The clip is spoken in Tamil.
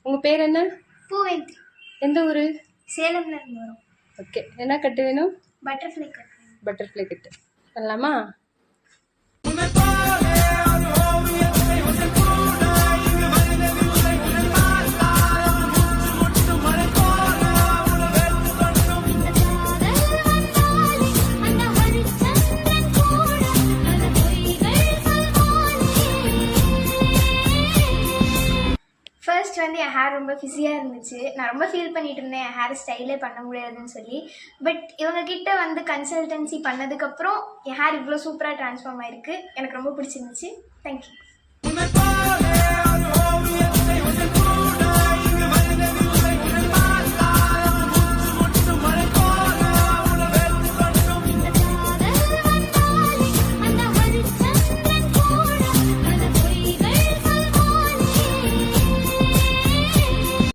உங்கள் பேர் என்ன? பூவேந்தி. எந்த ஊர்? சேலம்ல இருந்து வரும். ஓகே, என்ன கட்டு வேணும்? Butterfly cut. பட்டர்ஃப்ளை கட்டு பண்ணலாமா? ஃபர்ஸ்ட் வந்து என் ஹேர் ரொம்ப ஃபிஸியாக இருந்துச்சு. நான் ரொம்ப ஃபீல் பண்ணிட்டு இருந்தேன் என் ஹேர் ஸ்டைலே பண்ண முடியாதுன்னு சொல்லி. பட் இவங்க கிட்ட வந்து கன்சல்டன்சி பண்ணதுக்கப்புறம் என் ஹேர் இவ்வளோ சூப்பராக ட்ரான்ஸ்ஃபார்ம் ஆயிருக்கு. எனக்கு ரொம்ப பிடிச்சிருந்துச்சு. தேங்க்யூ.